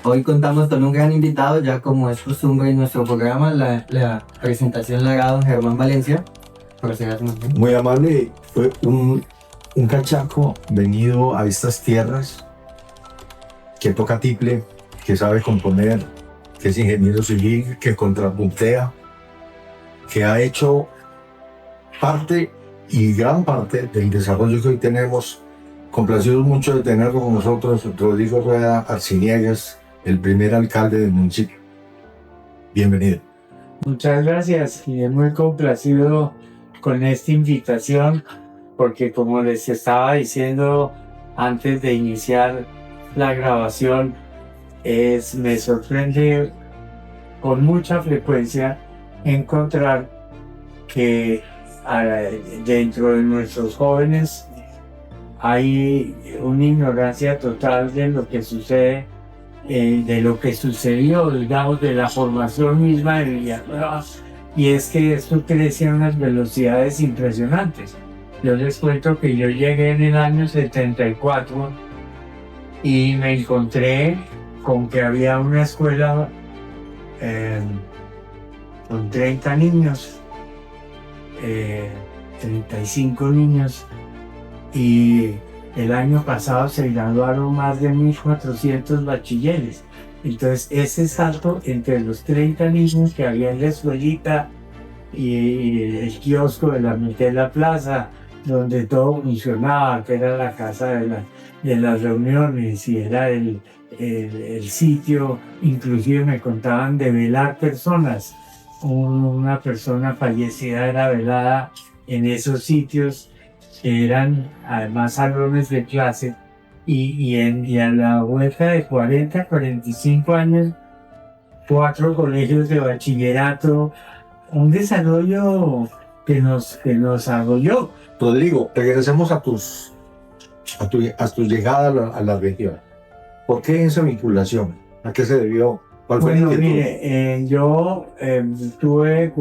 Hoy contamos con un gran invitado, ya como es costumbre en nuestro programa, la presentación la haga don Germán Valencia. Muy amable, fue un cachaco venido a estas tierras que toca tiple, que sabe componer, que es ingeniero civil, que contrapuntea, que ha hecho parte y gran parte del desarrollo que hoy tenemos. Complacidos mucho de tenerlo con nosotros, Rodrigo Rueda Arciniegas, el primer alcalde del municipio. Bienvenido. Muchas gracias y muy complacido con esta invitación porque como les estaba diciendo antes de iniciar la grabación, me sorprende con mucha frecuencia encontrar que dentro de nuestros jóvenes hay una ignorancia total de lo que sucede, de lo que sucedió, digamos, de la formación misma de Villanueva, y es que esto crece a unas velocidades impresionantes. Yo les cuento que yo llegué en el año 74 y me encontré con que había una escuela con 30 niños, 35 niños, y el año pasado se graduaron más de 1.400 bachilleres. Entonces ese salto entre los 30 niños que había en la escuelita y el kiosco de la mitad de la plaza, donde todo funcionaba, que era la casa de las reuniones y era el sitio, inclusive me contaban de velar personas. Una persona fallecida era velada en esos sitios, que eran además salones de clase, y a la vuelta de 45 años, 4 colegios de bachillerato, un desarrollo que nos arrolló. Rodrigo, regresemos a tu llegada a la región. ¿Por qué esa vinculación? ¿A qué se debió? ¿Cuál fue Bueno, el inquietud? mire, yo tuve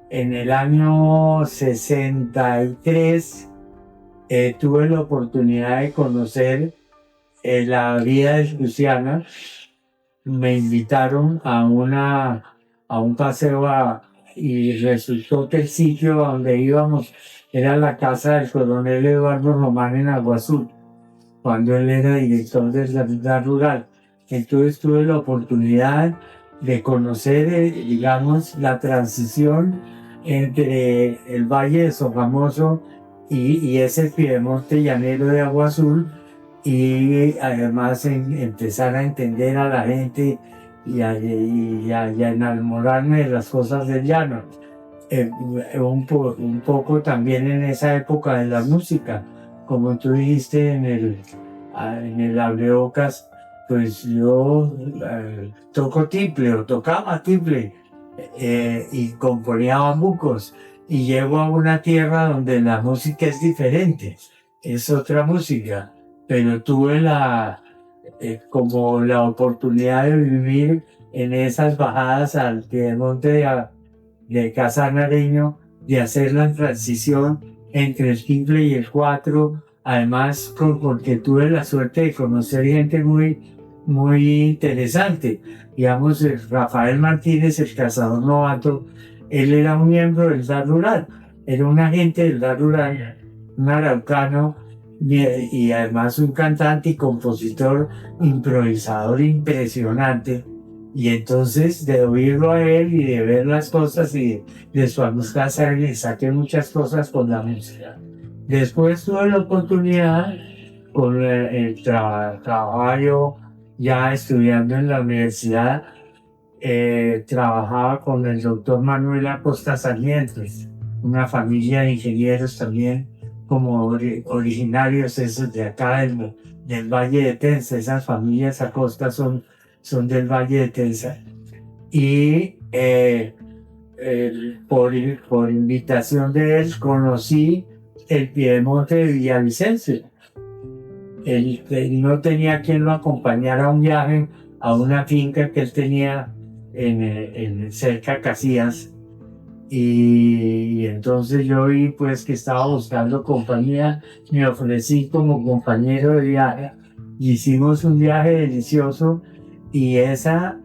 en el año 63, tuve la oportunidad de conocer la vida de Luciana. Me invitaron a un paseo y resultó que el sitio donde íbamos era la casa del coronel Eduardo Román en Agua Azul, cuando él era director de la vida rural. Entonces tuve la oportunidad de conocer, digamos, la transición entre el Valle de Sogamoso y ese piedemonte llanero de Agua Azul, y además empezar a entender a la gente y a enamorarme de las cosas del llano. Un poco también en esa época de la música, como tú dijiste en el abrebocas, pues yo toco tiple o tocaba tiple y componía bambucos, y llego a una tierra donde la música es diferente, es otra música, pero tuve como la oportunidad de vivir en esas bajadas al piedemonte de Casa Nariño, de hacer la transición entre el timbre y el cuatro, además porque tuve la suerte de conocer gente muy interesante. Digamos, Rafael Martínez, el cazador novato, él era un miembro del DAR Rural, era un agente del DAR Rural, un araucano, y además un cantante y compositor improvisador impresionante. Y entonces de oírlo a él y de ver las cosas y de su amistad saqué muchas cosas con la música. Después tuve la oportunidad con el trabajo ya estudiando en la universidad, trabajaba con el doctor Manuel Acosta Sarmientes, una familia de ingenieros también, como originarios esos de acá del Valle de Tensa. Esas familias Acosta son del Valle de Tensa. Y por invitación de él conocí el piedemonte de Villavicencio. Él no tenía quien lo acompañara a un viaje a una finca que él tenía en cerca de Casillas, y entonces yo vi pues que estaba buscando compañía, me ofrecí como compañero de viaje y hicimos un viaje delicioso y esa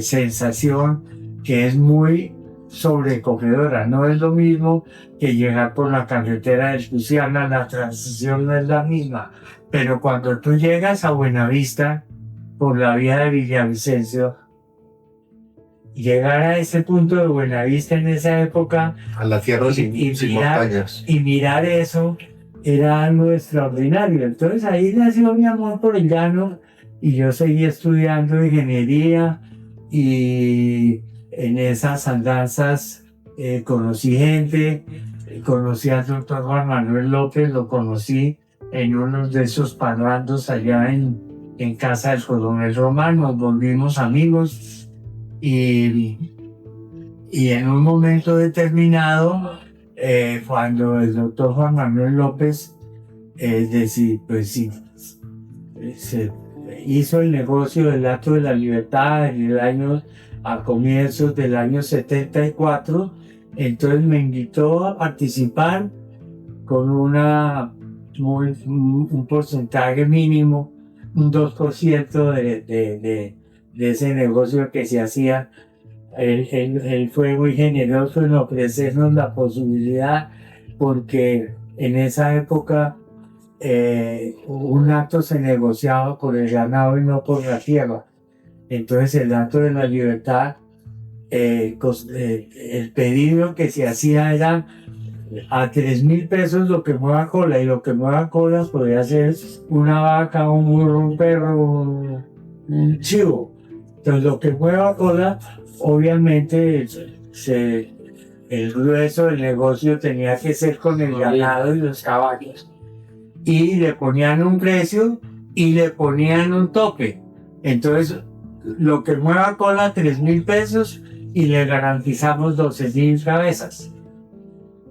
sensación que es muy sobrecogedora. No es lo mismo que llegar por la carretera de Luciana, la transición no es la misma, pero cuando tú llegas a Buenavista por la vía de Villavicencio, llegar a ese punto de Buenavista en esa época A la tierra sin mirar, montañas. y mirar eso era algo extraordinario. Entonces ahí nació mi amor por el llano y yo seguí estudiando ingeniería y en esas andanzas conocí gente, conocí al doctor Juan Manuel López, lo conocí en uno de esos parrandos allá en casa del coronel Román, nos volvimos amigos y en un momento determinado, cuando el doctor Juan Manuel López se hizo el negocio del Acto de la Libertad a comienzos del año 74, entonces me invitó a participar con un porcentaje mínimo, un 2% de ese negocio que se hacía. Él fue muy generoso en ofrecernos la posibilidad, porque en esa época un acto se negociaba por el ganado y no por la tierra. Entonces el Acto de la Libertad, el pedido que se hacía era a 3.000 pesos lo que mueva cola, y lo que mueva colas podía ser una vaca, un burro, un perro, un chivo. Entonces lo que mueva cola, obviamente el grueso del negocio tenía que ser con el ganado y los caballos. Y le ponían un precio y le ponían un tope. Entonces, lo que mueva cola, 3.000 pesos y le garantizamos 12.000 cabezas.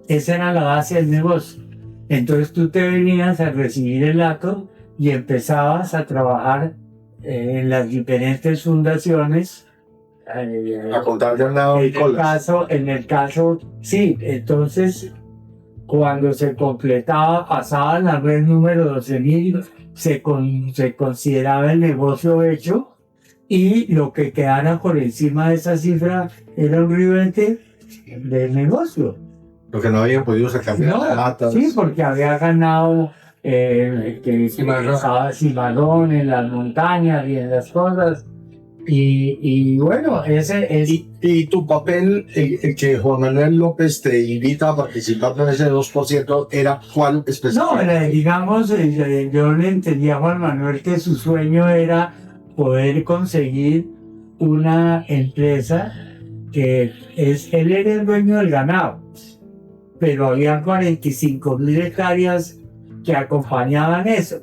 Esa era la base del negocio. Entonces tú te venías a recibir el acto y empezabas a trabajar en las diferentes fundaciones. A contar ganado y colas. En el caso, sí. Entonces, cuando se completaba, pasaba la red número 12.000, se consideraba el negocio hecho, y lo que quedara por encima de esa cifra era un ribete del negocio. Lo que no habían podido sacar de No, las latas. sí, porque había ganado estaba cimarrón en las montañas y en las cosas. Y bueno, ese es... Y tu papel, el que Juan Manuel López te invita a participar en ese 2%, ¿era cuál específico? No, digamos, yo le entendía a Juan Manuel que su sueño era poder conseguir una empresa él era el dueño del ganado, pero había 45.000 hectáreas que acompañaban eso.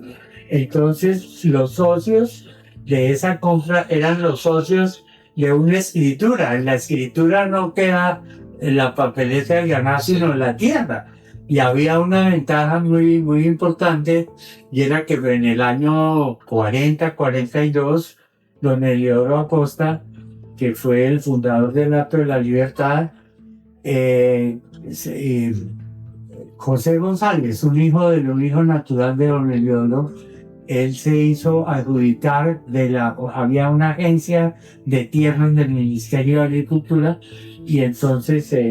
Entonces los socios de esa compra eran los socios de una escritura. En la escritura no queda en la papeleta del ganado, sino en la tierra. Y había una ventaja muy, muy importante, y era que en el año 40-42, don Eliodoro Acosta, que fue el fundador del Acto de la Libertad, José González, un hijo natural de don Eliodoro, él se hizo adjudicar había una agencia de tierras del Ministerio de Agricultura, y entonces se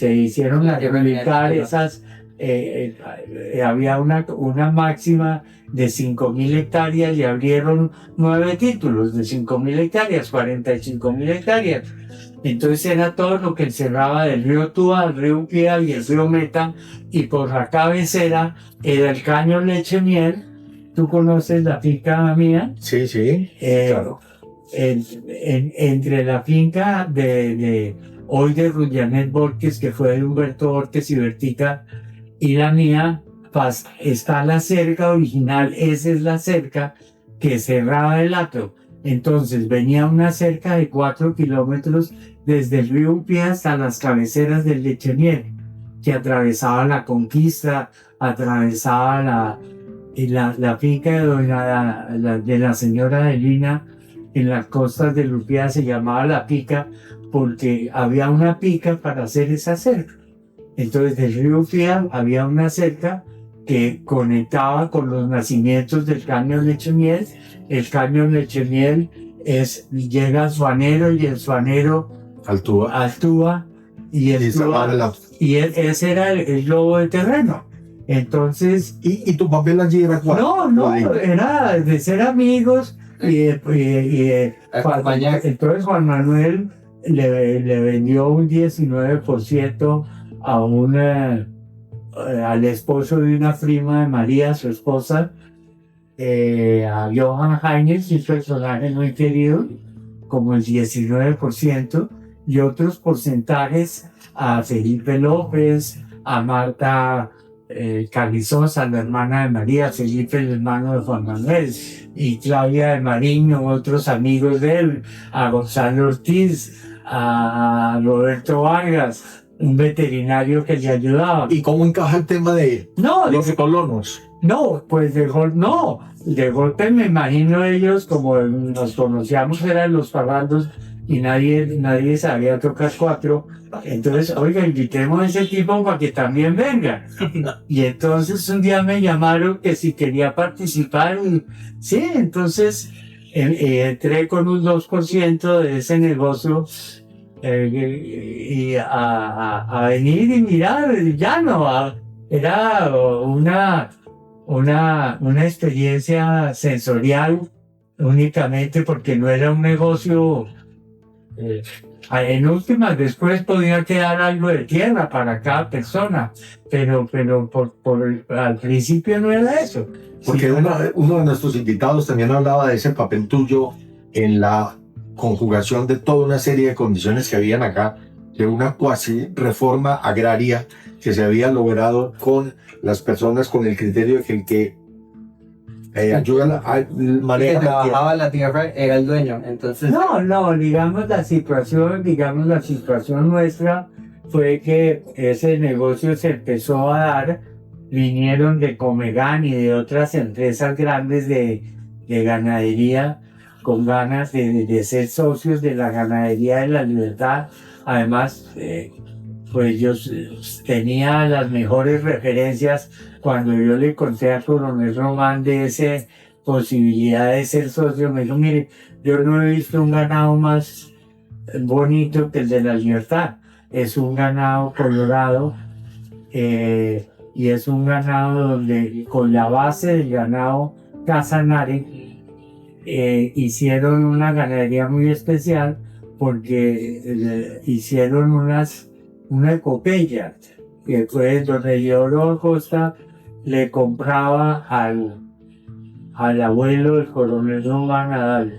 hicieron adjudicar esas, había una máxima de 5.000 hectáreas y abrieron 9 títulos de 5.000 hectáreas, 45.000 hectáreas. Entonces era todo lo que encerraba del río Túa, el río Piedad y el río Meta, y por la cabecera era el caño Leche Miel. ¿Tú conoces la finca mía? Sí, sí, claro. Entre la finca hoy de Ruyanet Borges, que fue de Humberto Borges y Bertica, y la mía, está la cerca original. Esa es la cerca que cerraba el Acto. Entonces venía una cerca de 4 kilómetros desde el río Upía hasta las cabeceras del Lechemiel, que atravesaba la Conquista, atravesaba la finca de la señora Elina en las costas de Upía. Se llamaba La Pica porque había una pica para hacer esa cerca. Entonces del río Upía había una cerca que conectaba con los nacimientos del caño Lechemiel. El caño Lechemiel llega a Suanero y el Suanero Altúa y ese era el globo de terreno. Entonces, ¿Y tu papel allí era cuál? no, era de ser amigos entonces Juan Manuel le vendió un 19% al esposo de una prima de María, su esposa, a Johann Heinrich, un personaje muy querido, como el 19%, y otros porcentajes a Felipe López, a Marta Carrizosa, la hermana de María, Felipe, el hermano de Juan Manuel, y Claudia de Mariño, otros amigos de él, a Gonzalo Ortiz, a Roberto Vargas, un veterinario que le ayudaba. ¿Y cómo encaja el tema de los colonos? No, pues de golpe me imagino ellos, como nos conocíamos, eran los parrandos y nadie sabía tocar cuatro. Entonces, oiga, invitemos a ese tipo para que también venga. Y entonces un día me llamaron que si quería participar. Y, sí, entonces entré con un 2% de ese negocio y a venir y mirar el llano. Era una experiencia sensorial únicamente, porque no era un negocio. En últimas, después podía quedar algo de tierra para cada persona, pero al principio no era eso. Porque uno de nuestros invitados también hablaba de ese papel tuyo en la conjugación de toda una serie de condiciones que habían acá, de una cuasi reforma agraria que se había logrado con las personas, con el criterio de que el que ayuda a manejar que trabajaba la tierra era el dueño, entonces... No, digamos la situación nuestra fue que ese negocio se empezó a dar, vinieron de Comegan y de otras empresas grandes de ganadería con ganas de ser socios de la ganadería de la Libertad. Además, pues yo tenía las mejores referencias cuando yo le conté a Coronel Román de esa posibilidad de ser socio. Me dijo, mire, yo no he visto un ganado más bonito que el de la Libertad. Es un ganado colorado y es un ganado donde con la base del ganado Casanare hicieron una ganadería muy especial, porque hicieron una epopeya, que fue donde Lloro Costa le compraba al abuelo del coronel Román,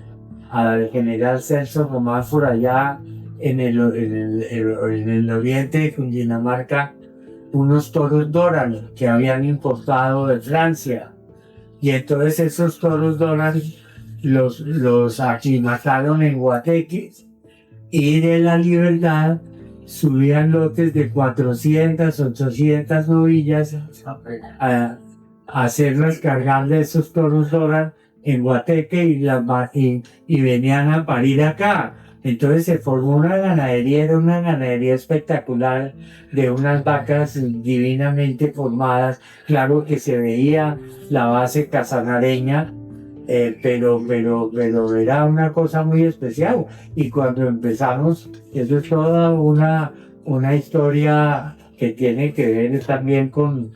al general Celso Román, por allá en el oriente de Cundinamarca, unos toros Doran que habían importado de Francia. Y entonces esos toros Doran los aclimataron en Guateque, y de la Libertad subían lotes de 400, 800 novillas a hacerlas cargar de esos toros Doran en Guateque y venían a parir acá. Entonces se formó una ganadería, era una ganadería espectacular, de unas vacas divinamente formadas. Claro que se veía la base casanareña, pero era una cosa muy especial. Y cuando empezamos, eso es toda una historia que tiene que ver también con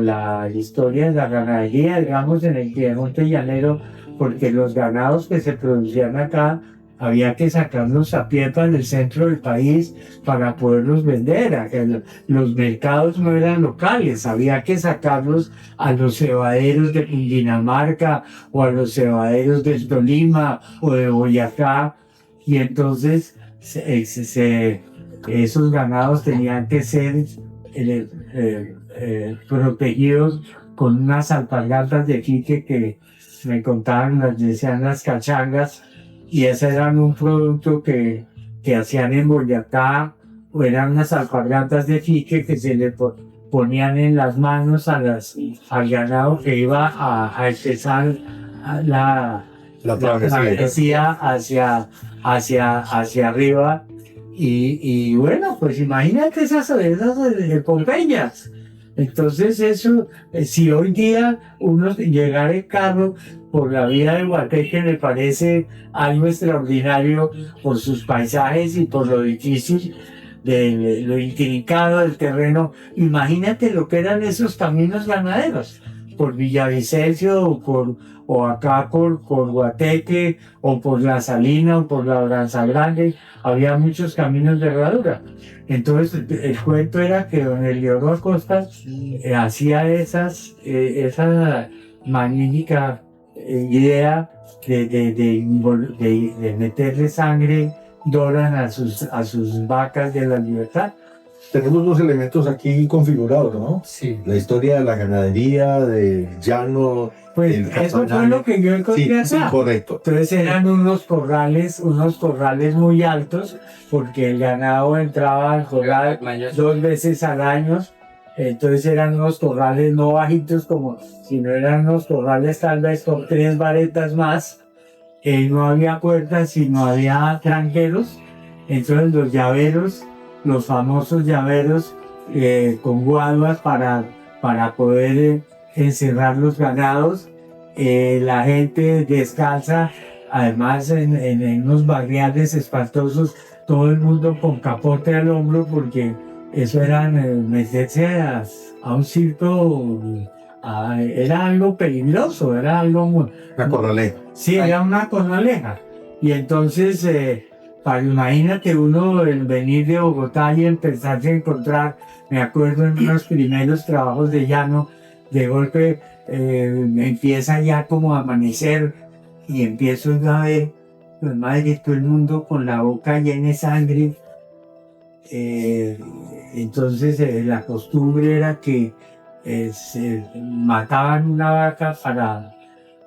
la historia de la ganadería, digamos, en el Piemonte llanero, porque los ganados que se producían acá había que sacarlos a pie para el centro del país para poderlos vender. Los mercados no eran locales, había que sacarlos a los cebaderos de Cundinamarca o a los cebaderos del Tolima o de Boyacá, y entonces esos ganados tenían que ser protegidos con unas alpargatas de quique que me contaban, las decían las cachangas, y ese eran un producto que hacían en Boyacá, o eran unas alpargatas de quique que se le ponían en las manos al ganado que iba a empezar la travesía hacia arriba. Y bueno, pues imagínate esas pompeñas. Entonces eso, si hoy día uno llegar en carro por la vía de Guateque me parece algo extraordinario por sus paisajes y por lo difícil, de lo intrincado del terreno. Imagínate lo que eran esos caminos ganaderos, por Villavicencio o acá por Guateque o por La Salina o por la Labranza Grande, había muchos caminos de herradura. Entonces el cuento era que don Eliodoro Acosta hacía esa magnífica idea de meterle sangre Doran a sus vacas de la libertad. Tenemos dos elementos aquí configurados, ¿no? Sí. La historia de la ganadería, del llano. Pues el eso fue Casanare. lo que yo encontré Sí, acá. correcto. Entonces eran unos corrales muy altos, porque el ganado entraba al corral 2 veces al año. Entonces eran unos corrales no bajitos, sino eran unos corrales tal vez con 3 varetas más. No había puertas y no había tranqueros. Entonces los llaveros, los famosos llaveros con guaduas para poder encerrar los ganados. La gente descalza, además en unos barriales espantosos, todo el mundo con capote al hombro, porque eso era meterse a un circo, era algo peligroso, era algo muy... Una corraleja. Sí, era una corraleja. Y entonces, imagínate uno el venir de Bogotá y empezarse a encontrar, me acuerdo en unos primeros trabajos de llano, de golpe empieza ya como a amanecer y empiezo a ver, pues madre, todo el mundo con la boca llena de sangre. Entonces la costumbre era que se mataban una vaca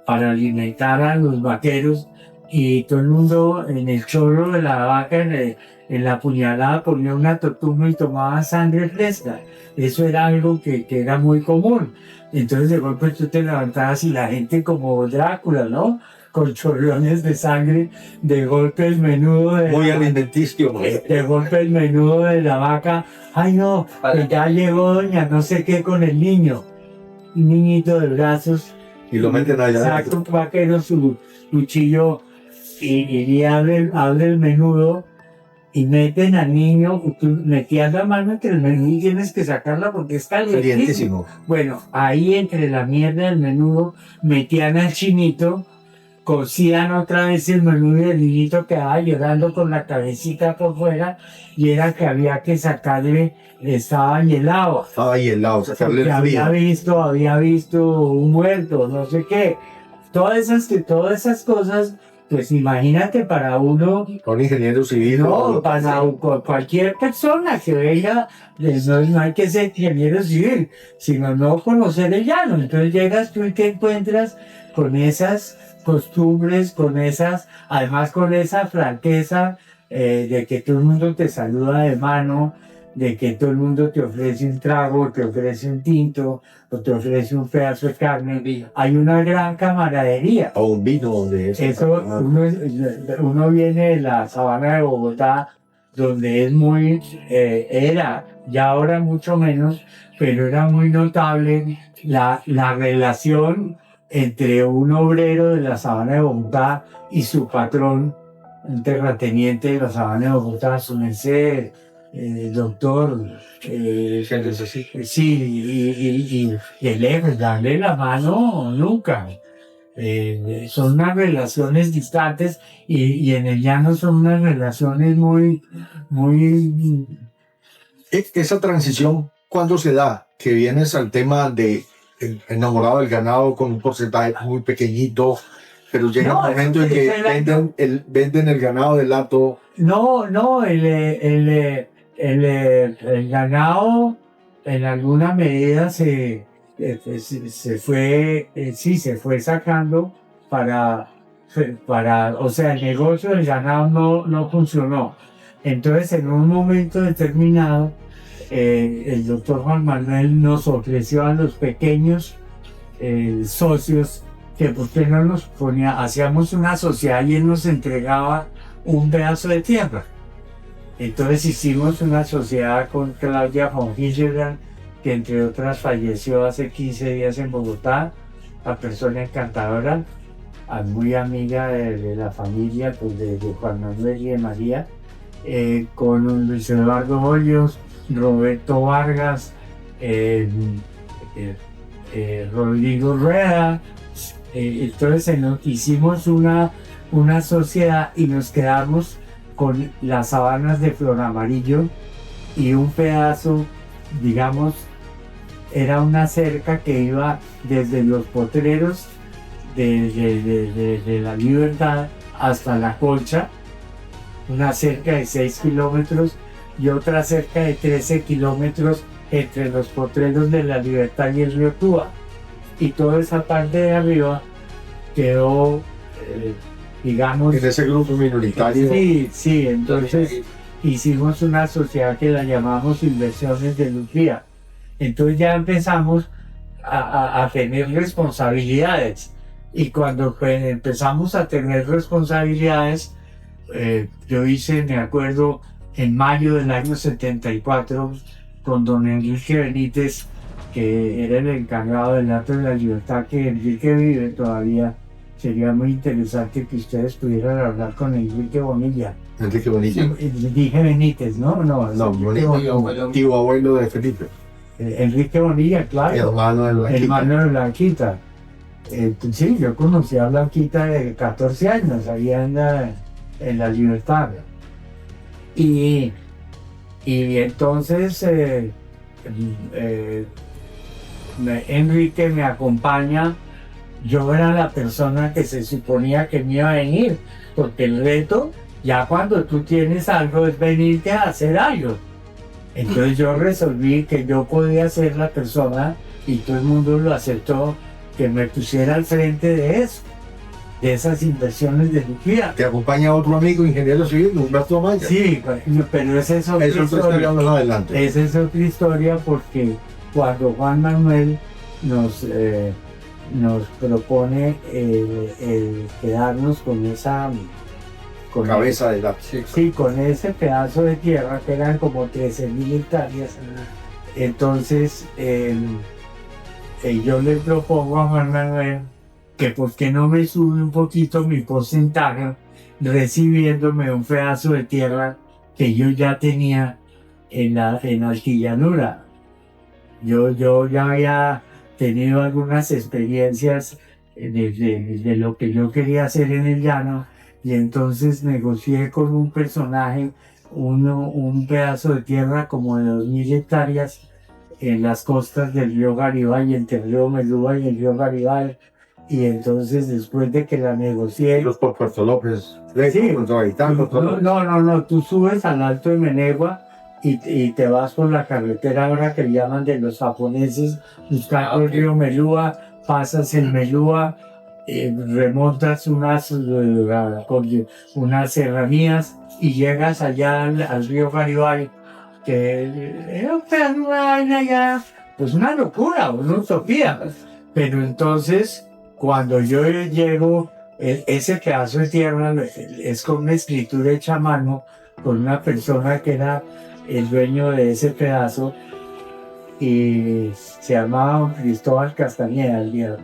para alimentar a los vaqueros, y todo el mundo en el chorro de la vaca, en la puñalada, ponía una tortuga y tomaba sangre fresca. Eso era algo que era muy común. Entonces de golpe tú te levantabas y la gente como Drácula, ¿no? Con chorrones de sangre, de golpe el menudo Muy alimenticio, ¿no? de golpe el menudo de la vaca. Ay no, que ya llegó doña no sé qué con el niño. Un niñito de brazos. Y lo meten allá. Saca un vaquero su cuchillo y abre el menudo y meten al niño. Tú metías la mano entre el menudo y tienes que sacarla porque es calientísimo. Calientísimo. Bueno, ahí entre la mierda del menudo metían al chinito, cocían otra vez el menudo y el niñito quedaba llorando con la cabecita por fuera, y era que había que sacarle, estaba helado. Estaba ahí helado, sacarle Porque el frío. había visto un muerto, no sé qué. Todas esas cosas, pues imagínate para uno, Un ingeniero civil. no, para cualquier persona que venga, no hay que ser ingeniero civil, sino no conocer el llano. Entonces llegas tú y te encuentras con esas costumbres, además con esa franqueza de que todo el mundo te saluda de mano, de que todo el mundo te ofrece un trago, te ofrece un tinto, o te ofrece un pedazo de carne. Hay una gran camaradería. O un vino de eso. Eso, uno viene de la sabana de Bogotá, donde es muy, era, ya ahora mucho menos, pero era muy notable la relación entre un obrero de la sabana de Bogotá y su patrón, un terrateniente de la sabana de Bogotá, su merced, doctor. Sí, y de lejos, darle la mano nunca. Son unas relaciones distantes, y en el llano son unas relaciones muy. Esa transición, ¿cuándo se da? Que vienes al tema de enamorado del ganado con un porcentaje muy pequeñito, pero llega un momento en que venden el ganado de lato. No, el ganado en alguna medida se fue sacando o sea, el negocio del ganado no funcionó. Entonces, en un momento determinado, el doctor Juan Manuel nos ofreció a los pequeños socios que por qué no nos hacíamos una sociedad y él nos entregaba un pedazo de tierra. Entonces hicimos una sociedad con Claudia von Hildebrand que entre otras falleció hace 15 días en Bogotá, una persona encantadora, muy amiga de la familia, pues de Juan Manuel y de María, con Luis Eduardo Hoyos, Roberto Vargas, Rodrigo Rueda. Entonces hicimos una sociedad y nos quedamos con las sabanas de flor amarillo y un pedazo, digamos, era una cerca que iba desde los potreros de la Libertad hasta la Colcha, una cerca de 6 kilómetros y otra cerca de 13 kilómetros entre los potreros de la Libertad y el río Túa. Y toda esa parte de arriba quedó, digamos... En ese grupo minoritario. Sí, entonces hicimos una sociedad que la llamamos Inversiones de Lucía. Entonces ya empezamos a tener responsabilidades. Y cuando pues, empezamos a tener responsabilidades, yo hice, me acuerdo, en mayo del año 74, con don Enrique Benítez, que era el encargado del Acto de la Libertad, que Enrique vive todavía. Sería muy interesante que ustedes pudieran hablar con Enrique Bonilla. Enrique Bonilla. Dije Benítez, ¿no? No, Bonilla, tío abuelo de Felipe. Enrique Bonilla, claro. Hermano de Blanquita. Hermano de Blanquita. Sí, yo conocí a Blanquita de 14 años, ahí anda en la Libertad. Y entonces Enrique me acompaña. Yo era la persona que se suponía que me iba a venir, porque el reto, ya cuando tú tienes algo, es venirte a hacer algo. Entonces yo resolví que yo podía ser la persona, y todo el mundo lo aceptó, que me pusiera al frente de eso, de esas inversiones de Lucía. Te acompaña otro amigo, ingeniero civil, Humberto Amaya. Sí, pero esa es otra historia. Más adelante. Esa es otra historia, porque cuando Juan Manuel nos propone el quedarnos con esa Cabeza de la... sí, con ese pedazo de tierra que eran como 13.000 hectáreas. Entonces yo le propongo a Juan Manuel que por qué no me sube un poquito mi porcentaje recibiéndome un pedazo de tierra que yo ya tenía en Altillanura. Yo ya había tenido algunas experiencias de lo que yo quería hacer en el llano, y entonces negocié con un personaje un pedazo de tierra como de 2.000 hectáreas en las costas del río Garibay, entre el río Melúa y el río Garibay. Y entonces después de que la negocié... Los por Puerto López. Sí. No. Tú subes al Alto de Menegua y te vas por la carretera ahora que llaman de los japoneses, buscando el río Melúa, pasas el Melúa, remontas unas serranías y llegas allá al río Garibay, que era una vaina ya, pues una locura, una utopía. Pero entonces, cuando yo llego, ese pedazo de tierra es con una escritura hecha a mano, con una persona que era el dueño de ese pedazo, y se llamaba Cristóbal Castañeda, el viejo.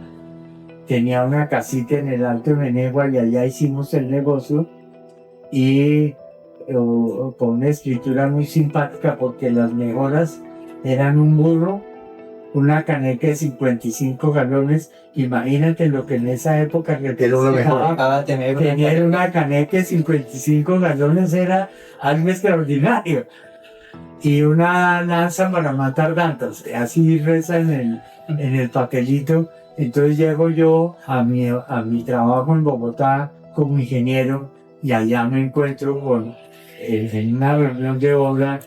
Tenía una casita en el Alto de Menegua y allá hicimos el negocio, y con una escritura muy simpática, porque las mejoras eran un burro, una caneca de 55 galones. Imagínate lo que en esa época representaba tener una caneca de 55 galones, era algo extraordinario. Y una lanza para matar dantas, así reza en el papelito. Entonces llego yo a mi trabajo en Bogotá como ingeniero, y allá me encuentro en una reunión de obra.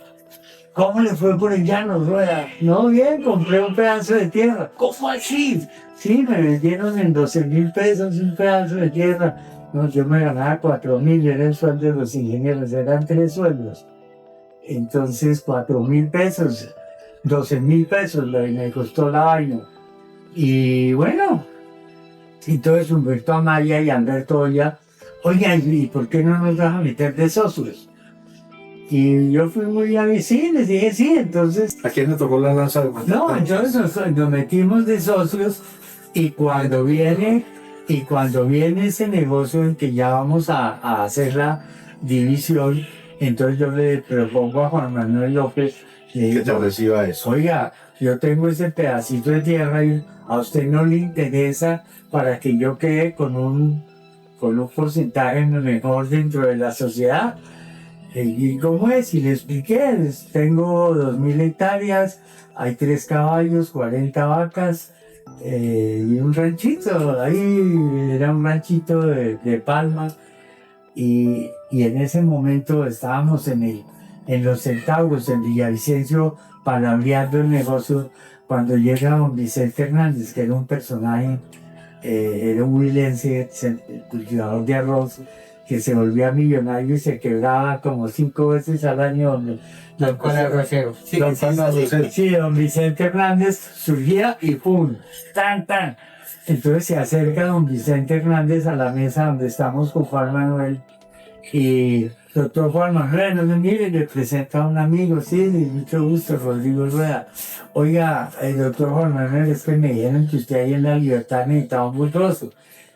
¿Cómo le fue por el llano, Rueda? No, bien, compré un pedazo de tierra. ¿Cómo así? Sí, me vendieron en 12.000 pesos un pedazo de tierra. No, yo me ganaba 4.000, era el sueldo de los ingenieros, eran 3 sueldos. Entonces, 4.000 pesos, 12.000 pesos me costó la vaina. Y bueno, entonces Humberto Amaya y Alberto Olla, oigan, ¿y por qué no nos vas a meter de socios? Y yo fui muy sí, les dije sí, entonces, ¿A quién le tocó la lanza de Matatán? no, entonces nos metimos de socios y cuando viene ese negocio en que ya vamos a hacer la división, entonces yo le propongo a Juan Manuel López, le Que te digo, reciba eso. oiga, yo tengo ese pedacito de tierra y a usted no le interesa para que yo quede con un porcentaje mejor dentro de la sociedad. ¿Y cómo es? Y le expliqué, tengo 2000 hectáreas, hay 3 caballos, 40 vacas y un ranchito. Ahí era un ranchito de palmas. Y en ese momento estábamos en los centavos en Villavicencio palabreando el negocio cuando llega don Vicente Hernández, que era un personaje, era un huilense, cultivador de arroz, que se volvía millonario y se quebraba como 5 veces al año. Tal cual arrocero. Sí, Don, sí, sí, sí. sí, don Vicente Hernández surgía y ¡pum! ¡Tan, tan! Entonces se acerca don Vicente Hernández a la mesa donde estamos con Juan Manuel y doctor Juan Manuel, no me mire, le presenta a un amigo, sí, mucho gusto, Rodrigo Rueda. Oiga, el doctor Juan Manuel, es que me dijeron que usted ahí en La Libertad necesitaba un bulldozer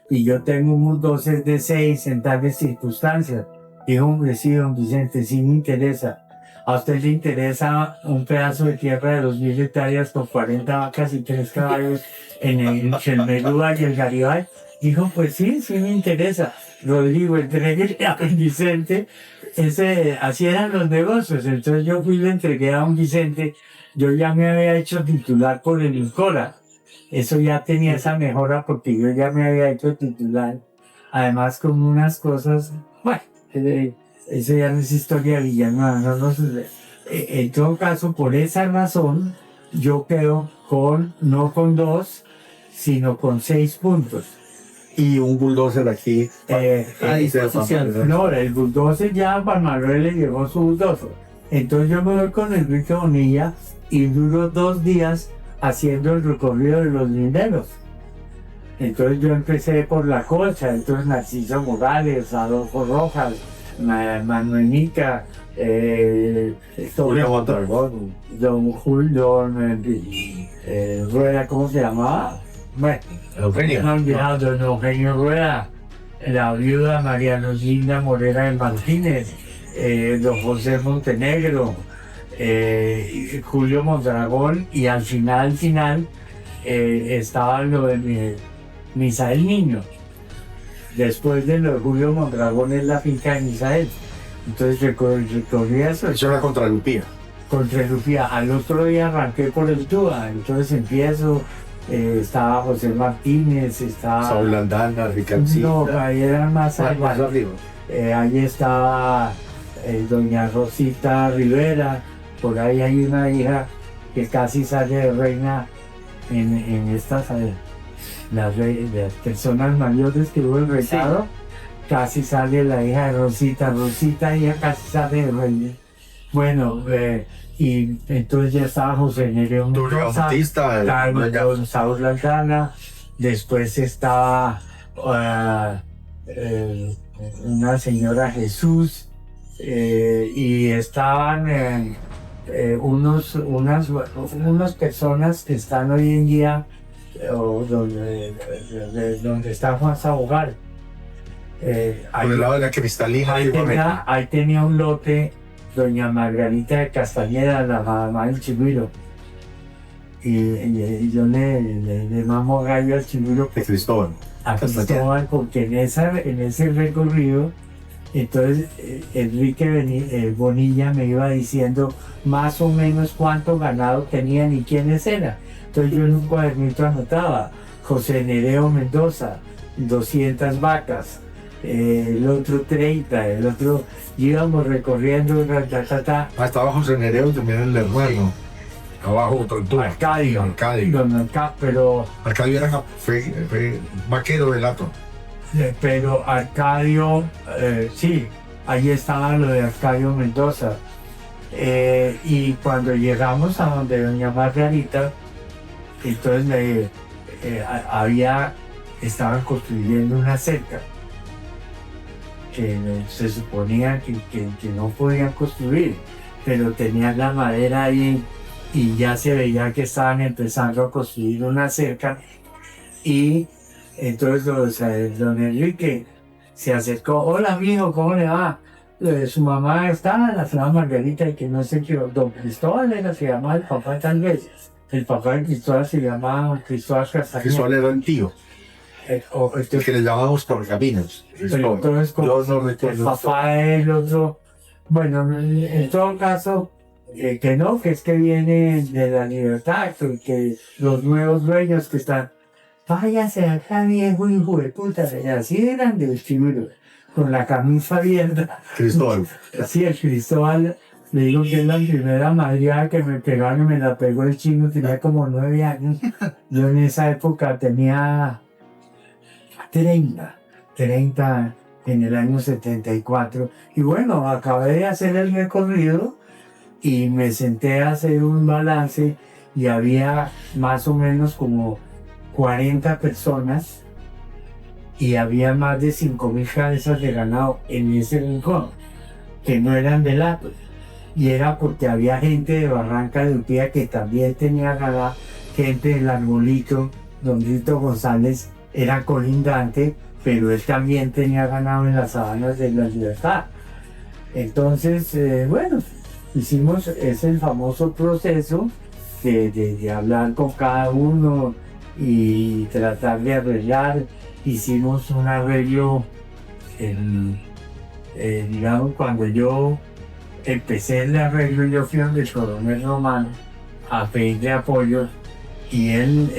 y yo tengo un bulldozer de 6 en tales circunstancias. Dijo, hombre, sí, don Vicente, sí me interesa. ¿A usted le interesa un pedazo de tierra de 2000 hectáreas con 40 vacas y 3 caballos en el Chelmelúa y el Garibay? Dijo, pues sí, sí me interesa. Rodrigo, entregué a don Vicente. Así eran los negocios. Entonces yo fui y le entregué a don Vicente. Yo ya me había hecho titular por el INCORA. Eso ya tenía esa mejora porque yo ya me había hecho titular. Además con unas cosas, bueno, eso ya no es historia de Villanueva, en todo caso, por esa razón, yo quedo no con 2, sino con 6 puntos. Y un bulldozer aquí. a disposición. No, el bulldozer ya Juan Manuel le llevó su bulldozer. Entonces yo me voy con Enrique Bonilla y duro 2 días haciendo el recorrido de los linderos. Entonces yo empecé por La Colcha, entonces Narciso Morales, Adolfo Rojas, Manuelita, Julio Mondragón. don Julio, Rueda, ¿cómo se llamaba? Bueno, Eugenio. me han olvidado don Eugenio Rueda, la viuda María Lucinda Morera de Martínez, don José Montenegro, Julio Mondragón, y al final estaba lo de Misael Niño. Después de lo de Julio Mondragón es la finca de Misael. Entonces recorrí eso. Eso era contra Lupía. Contra Lupía. Al otro día arranqué por el Túa. Entonces empiezo, estaba José Martínez, estaba... Saúl Andana, Ricarcita. No, ahí eran más Más arriba. ahí estaba doña Rosita Rivera. Por ahí hay una hija que casi sale de reina en estas... las personas mayores que hubo el reinado, casi sale la hija de Rosita, ella casi sale de reina. Bueno, y entonces ya estaba José Nereo Tulio Bautista, don Saúl Lantana, después estaba una señora Jesús, y estaban unas personas que están hoy en día donde está Juan Sabogal. Por el lado de la cristalina. Ahí tenía un lote doña Margarita de Castañeda, la mamá del Chimiro. Y yo le mamo gallo al Chimiro De Cristóbal. a Cristóbal, porque en ese recorrido, entonces Enrique Bonilla me iba diciendo más o menos cuánto ganado tenían y quiénes eran. Entonces yo en un cuadernito anotaba, José Nereo Mendoza, 200 vacas, el otro 30, el otro, íbamos recorriendo, Estaba José Nereo también el hermano. Abajo otro en Tuba. Arcadio. Pero Arcadio fue vaquero del Ato. Pero Arcadio, sí, ahí estaba lo de Arcadio Mendoza. Y cuando llegamos a donde doña Margarita, entonces estaban construyendo una cerca. que se suponía que no podían construir, pero tenían la madera ahí y ya se veía que estaban empezando a construir una cerca. Y entonces don Enrique se acercó: hola mijo, ¿cómo le va? Su mamá estaba, la señora Margarita, y que no sé qué, don Cristóbal se llamaba el papá, tal vez. El papá de Cristóbal se llamaba Cristóbal Castañeda. Cristóbal era el tío, el que le llamábamos Correcaminos. Pero entonces, Yo no el recuerdo. papá del otro, bueno, en todo caso, que no, que es que viene de la libertad, que los nuevos dueños que están, váyase acá, viejo hijo de puta, y así eran de vestido, con la camisa abierta. Cristóbal. Así el Cristóbal, le digo que es la primera madreada que me pegaron, y me la pegó el chino, tenía como 9 años. Yo en esa época tenía 30 en el año 74. Y bueno, acabé de hacer el recorrido y me senté a hacer un balance y había más o menos como 40 personas y había más de 5.000 cabezas de ganado en ese rincón, que no eran de Latos. Y era porque había gente de Barranca de Upía que también tenía ganado, gente del Arbolito. Don Rito González era colindante, pero él también tenía ganado en las sabanas de la Libertad. Entonces, bueno, hicimos ese famoso proceso de hablar con cada uno y tratar de arreglar. Hicimos un arreglo, digamos, cuando yo empecé el arreglo, yo fui donde el coronel Romano a pedirle apoyo, y él,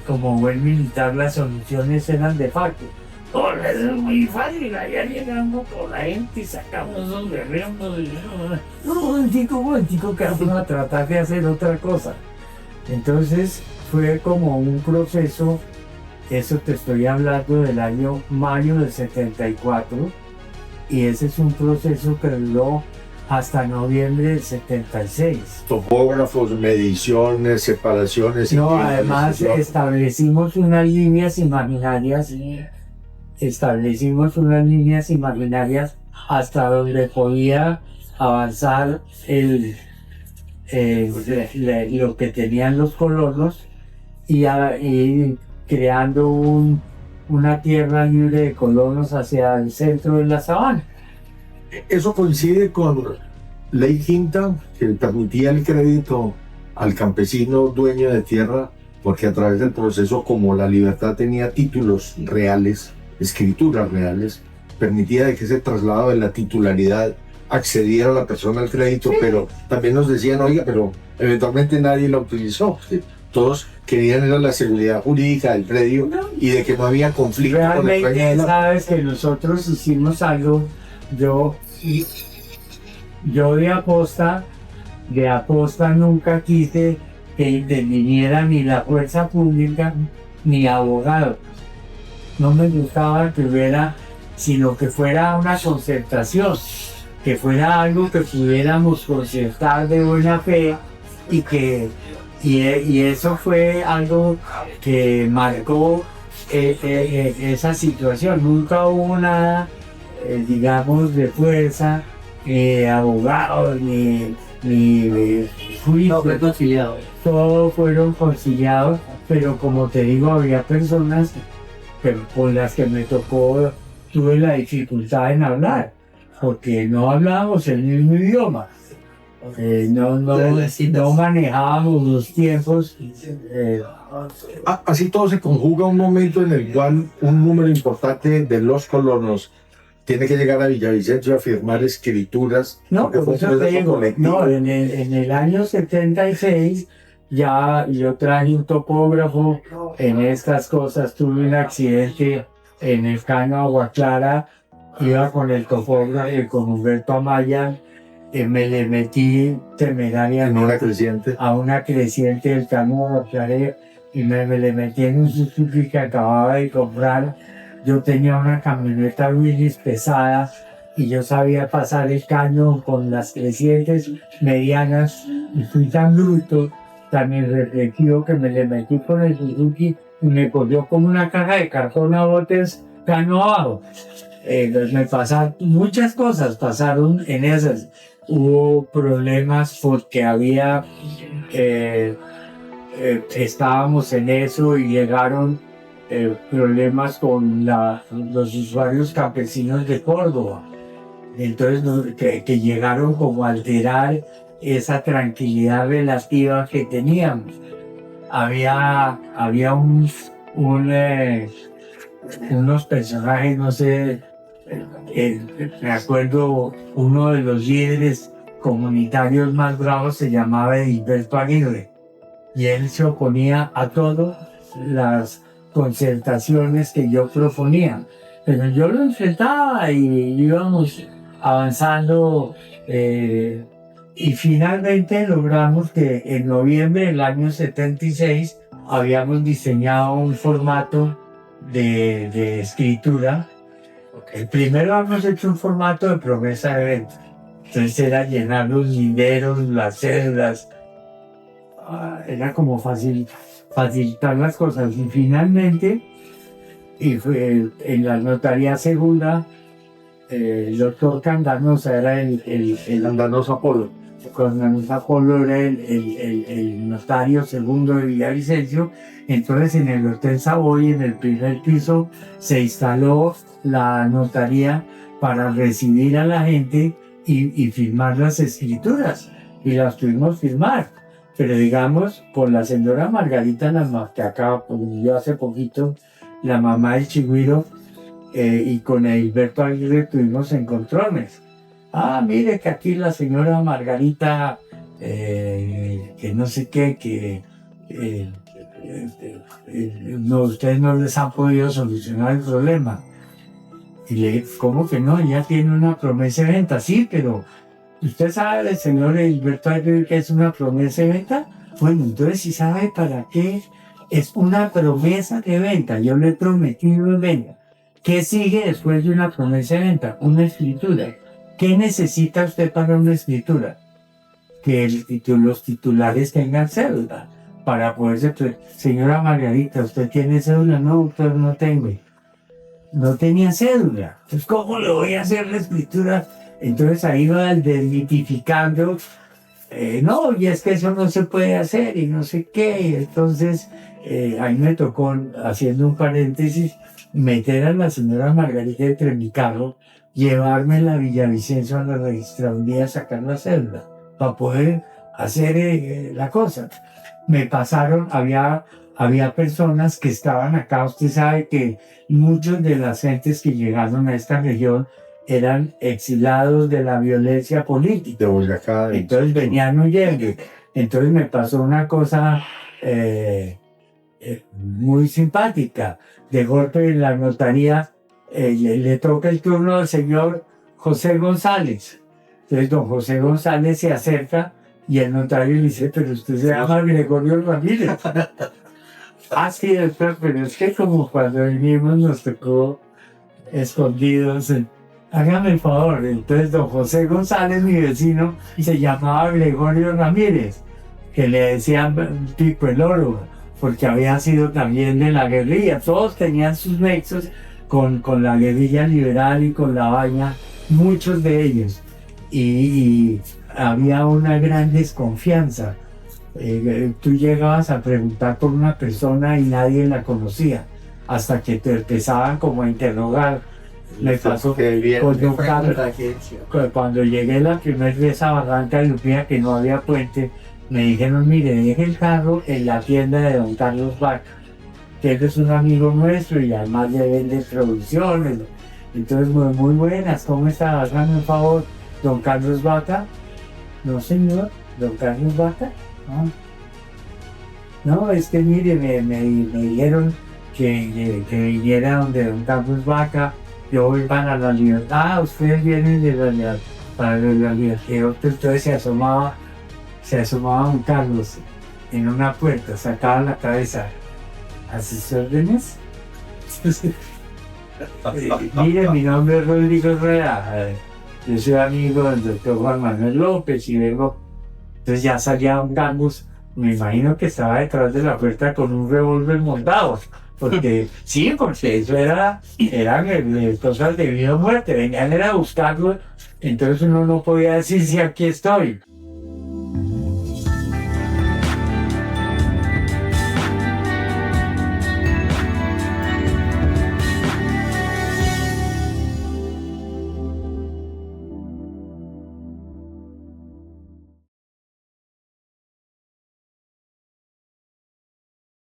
como buen militar, las soluciones eran de facto. Oh, eso es muy fácil, allá llegamos con la gente y sacamos esos guerreros. No, un momentico, que vamos a tratar de hacer otra cosa. Entonces fue como un proceso, eso te estoy hablando del año mayo del 74, y ese es un proceso que duró hasta noviembre del 76. Topógrafos, mediciones, separaciones. No, inclinaciones, además ¿no? establecimos unas líneas imaginarias hasta donde podía avanzar lo que tenían los colonos, y creando una tierra libre de colonos hacia el centro de la sabana. Eso coincide con Ley Quinta, que permitía el crédito al campesino dueño de tierra, porque a través del proceso, como la Libertad tenía títulos reales, escrituras reales, permitía de que ese traslado de la titularidad accediera a la persona al crédito, pero también nos decían: oiga, pero eventualmente nadie lo utilizó. Todos querían era la seguridad jurídica del predio y de que no había conflicto con el Realmente, predio. sabes que nosotros hicimos algo, yo de aposta nunca quise que interviniera ni la fuerza pública ni abogados. No me gustaba que hubiera, sino que fuera una concertación, que fuera algo que pudiéramos concertar de buena fe, y eso fue algo que marcó esa situación. Nunca hubo nada, digamos, de fuerza, abogados, ni juicio. No, fue conciliado. Todos fueron conciliados, pero como te digo, había personas con las que me tocó, tuve la dificultad en hablar, porque no hablábamos el mismo idioma. No manejábamos los tiempos. Así todo se conjuga un momento en el cual un número importante de los colonos tiene que llegar a Villavicencio a firmar escrituras. No, porque por fue un eso te proceso digo, colectivo. no, en el año 76 ya yo traje un topógrafo en estas cosas. Tuve un accidente en el Cano Agua Clara, iba con el topógrafo y con Humberto Amaya, me le metí En temerariamente una creciente. a una creciente del Cano Agua Clara, y me le metí en un Suzuki que acababa de comprar. Yo tenía una camioneta Willys pesada y yo sabía pasar el caño con las crecientes medianas, y fui tan bruto, tan irreflexivo, que me le metí con el Suzuki y me cogió como una caja de cartón a botes caño abajo. Me pasaron muchas cosas, pasaron en esas. Hubo problemas porque había, estábamos en eso y llegaron problemas con los usuarios campesinos de Córdoba. Entonces, que llegaron como a alterar esa tranquilidad relativa que teníamos. Había unos personajes, no sé, me acuerdo, uno de los líderes comunitarios más bravos se llamaba Edilberto Aguirre, y él se oponía a todas las concertaciones que yo proponía, pero yo lo enfrentaba y íbamos avanzando, y finalmente logramos que en noviembre del año 76 habíamos diseñado un formato de escritura. Primero habíamos hecho un formato de promesa de venta. Entonces era llenar los linderos, las cédulas. Era como facilitar las cosas. Y finalmente, y fue en la notaría segunda, el doctor Candanosa era el Candanosa Polo. Candanosa Polo era el notario segundo de Villavicencio. Entonces en el Hotel Savoy, en el primer piso, se instaló la notaría para recibir a la gente y firmar las escrituras. Y las tuvimos firmar. Pero digamos, por la señora Margarita, que acá yo hace poquito, la mamá del Chigüiro, y con Edilberto Aguirre tuvimos encontrones. Mire que aquí la señora Margarita, que no sé qué, que no, ustedes no les han podido solucionar el problema. Y le dije, ¿cómo que no? Ya tiene una promesa de venta. Sí, pero ¿usted sabe, el señor Edilberto Aguirre, que es una promesa de venta? Bueno, entonces si sabe para qué es una promesa de venta. Yo le he prometido venta. ¿Qué sigue después de una promesa de venta? Una escritura. ¿Qué necesita usted para una escritura? Que los titulares tengan cédula para poderse... Señora Margarita, ¿usted tiene cédula? No, usted no tengo. No tenía cédula. Entonces, ¿cómo le voy a hacer la escritura? Entonces ahí va desmitificando. No, y es que eso no se puede hacer y no sé qué. Y entonces ahí me tocó, haciendo un paréntesis, meter a la señora Margarita entre mi carro, llevarme a Villavicencio a la registraduría a sacar la cédula para poder hacer la cosa. Me pasaron, había personas que estaban acá. Usted sabe que muchos de las gentes que llegaron a esta región eran exilados de la violencia política. De Boyacá. Entonces venían huyendo. Entonces me pasó una cosa muy simpática. De golpe en la notaría le toca el turno al señor José González. Entonces don José González se acerca y el notario le dice, pero usted se llama Gregorio Ramírez. Sí, doctor, pero es que como cuando vinimos nos tocó escondidos. Hágame el favor. Entonces don José González, mi vecino, se llamaba Gregorio Ramírez, que le decían Pico el Oro, porque había sido también de la guerrilla. Todos tenían sus nexos con la guerrilla liberal y con la vaina, muchos de ellos. Y había una gran desconfianza. Tú llegabas a preguntar por una persona y nadie la conocía, hasta que te empezaban como a interrogar. Me pasó con Don Carlos, cuando llegué la primera vez a Barranca de Lupía, que no había puente, me dijeron, mire, deje el carro en la tienda de Don Carlos Vaca, que él es un amigo nuestro y además le vende producciones. Entonces, muy buenas, ¿cómo está? Hágame un favor, Don Carlos Vaca. No, señor, Don Carlos Vaca. No, es que mire, me dijeron que viniera donde Don Carlos Vaca. Yo voy para la libertad. Ustedes vienen de la libertad, para la libertad. Entonces se asomaba Don Carlos en una puerta, sacaba la cabeza. ¿A sus órdenes? Mire, mi nombre es Rodrigo Rueda. Yo soy amigo del doctor Juan Manuel López y vengo. Entonces ya salía Don Carlos, me imagino que estaba detrás de la puerta con un revólver montado, porque sí, porque eso eran cosas de vida o muerte, venían era a buscarlo, entonces uno no podía decir si aquí estoy.